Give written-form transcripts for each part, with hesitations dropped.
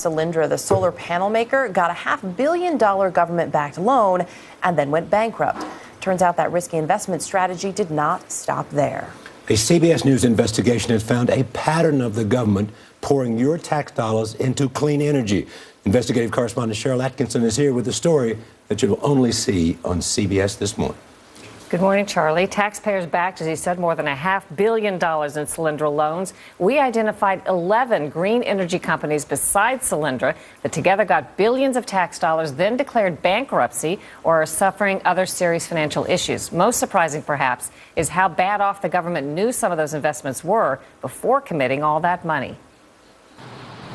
Solyndra, the solar panel maker, got a $500 million government-backed loan and then went bankrupt. Turns out that risky investment strategy did not stop there. A CBS News investigation has found a pattern of the government pouring your tax dollars into clean energy. Investigative correspondent Cheryl Atkinson is here with the story that you'll only see on CBS This Morning. Good morning, Charlie. Taxpayers backed, as he said, more than $500 million in Solyndra loans. We identified 11 green energy companies besides Solyndra that together got billions of tax dollars, then declared bankruptcy or are suffering other serious financial issues. Most surprising, perhaps, is how bad off the government knew some of those investments were before committing all that money.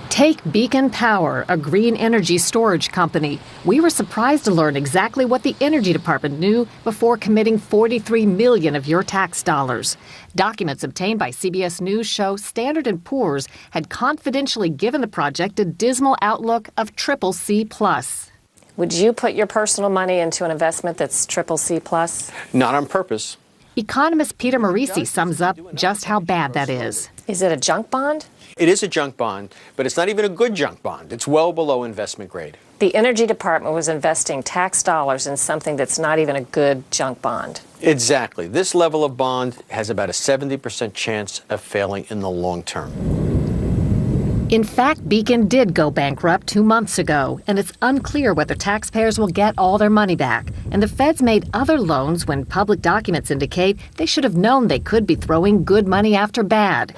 Take Beacon Power, a green energy storage company. We were surprised to learn exactly what the Energy Department knew before committing $43 million of your tax dollars. Documents obtained by CBS News show Standard & Poor's had confidentially given the project a dismal outlook of CCC+. Would you put your personal money into an investment that's CCC+? Not on purpose. Economist Peter Morici sums up just how bad that is. Is it a junk bond? It is a junk bond, but it's not even a good junk bond. It's well below investment grade. The Energy Department was investing tax dollars in something that's not even a good junk bond. Exactly. This level of bond has about a 70% chance of failing in the long term. In fact, Beacon did go bankrupt 2 months ago, and it's unclear whether taxpayers will get all their money back. And the feds made other loans when public documents indicate they should have known they could be throwing good money after bad.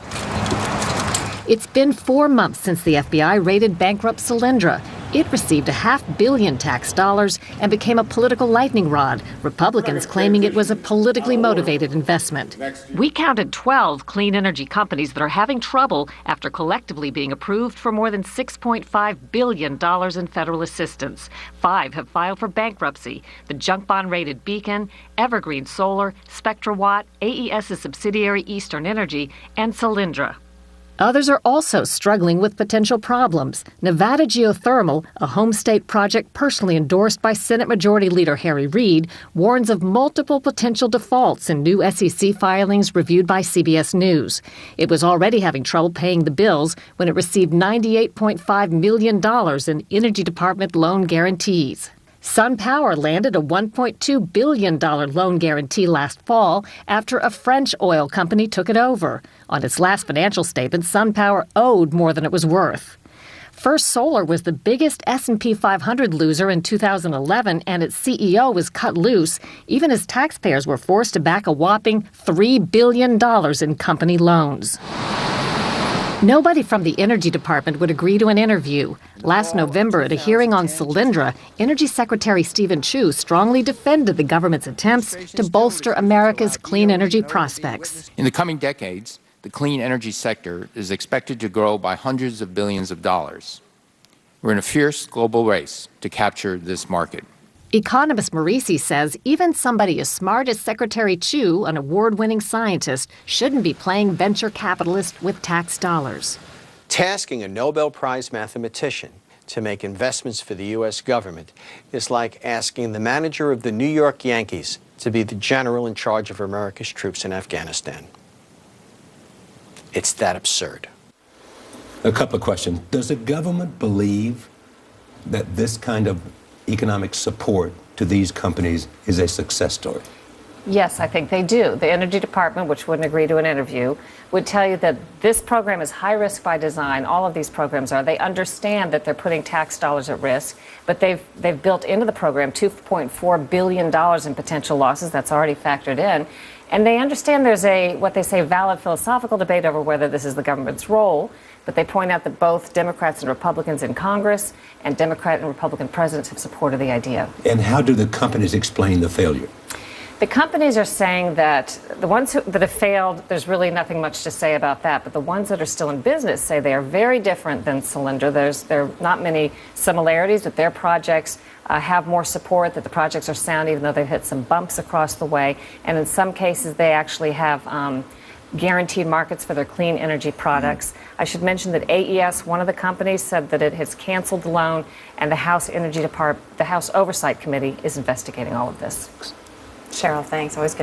It's been 4 months since the FBI raided bankrupt Solyndra. It received $500 million tax dollars and became a political lightning rod, Republicans claiming it was a politically motivated investment. We counted 12 clean energy companies that are having trouble after collectively being approved for more than $6.5 billion in federal assistance. 5 have filed for bankruptcy: the junk bond-rated Beacon, Evergreen Solar, SpectraWatt, AES's subsidiary Eastern Energy, and Solyndra. Others are also struggling with potential problems. Nevada Geothermal, a home state project personally endorsed by Senate Majority Leader Harry Reid, warns of multiple potential defaults in new SEC filings reviewed by CBS News. It was already having trouble paying the bills when it received $98.5 million in Energy Department loan guarantees. SunPower landed a $1.2 billion loan guarantee last fall after a French oil company took it over. On its last financial statement, SunPower owed more than it was worth. First Solar was the biggest S&P 500 loser in 2011, and its CEO was cut loose, even as taxpayers were forced to back a whopping $3 billion in company loans. Nobody from the Energy Department would agree to an interview. Last November, at a hearing on Solyndra, Energy Secretary Steven Chu strongly defended the government's attempts to bolster America's clean energy prospects. In the coming decades, the clean energy sector is expected to grow by hundreds of billions of dollars. We're in a fierce global race to capture this market. Economist Morici says even somebody as smart as Secretary Chu, an award-winning scientist, shouldn't be playing venture capitalist with tax dollars. Tasking a Nobel Prize mathematician to make investments for the U.S. government is like asking the manager of the New York Yankees to be the general in charge of America's troops in Afghanistan. It's that absurd. A couple of questions. Does the government believe that this kind of economic support to these companies is a success story? Yes, I think they do. The Energy Department, which wouldn't agree to an interview, would tell you that this program is high risk by design. All of these programs are. They understand that they're putting tax dollars at risk, but they've built into the program $2.4 billion in potential losses. That's already factored in. And they understand there's what they say, valid philosophical debate over whether this is the government's role. But they point out that both Democrats and Republicans in Congress and Democrat and Republican presidents have supported the idea. And how do the companies explain the failure? The companies are saying that the ones that have failed, there's really nothing much to say about that. But the ones that are still in business say they are very different than Solyndra. There are not many similarities, that their projects have more support, that the projects are sound, even though they've hit some bumps across the way. And in some cases, they actually have guaranteed markets for their clean energy products. I should mention that AES, one of the companies, said that it has canceled the loan, and the House Energy Department, the House Oversight Committee, is investigating all of this. Cheryl, thanks. Always good.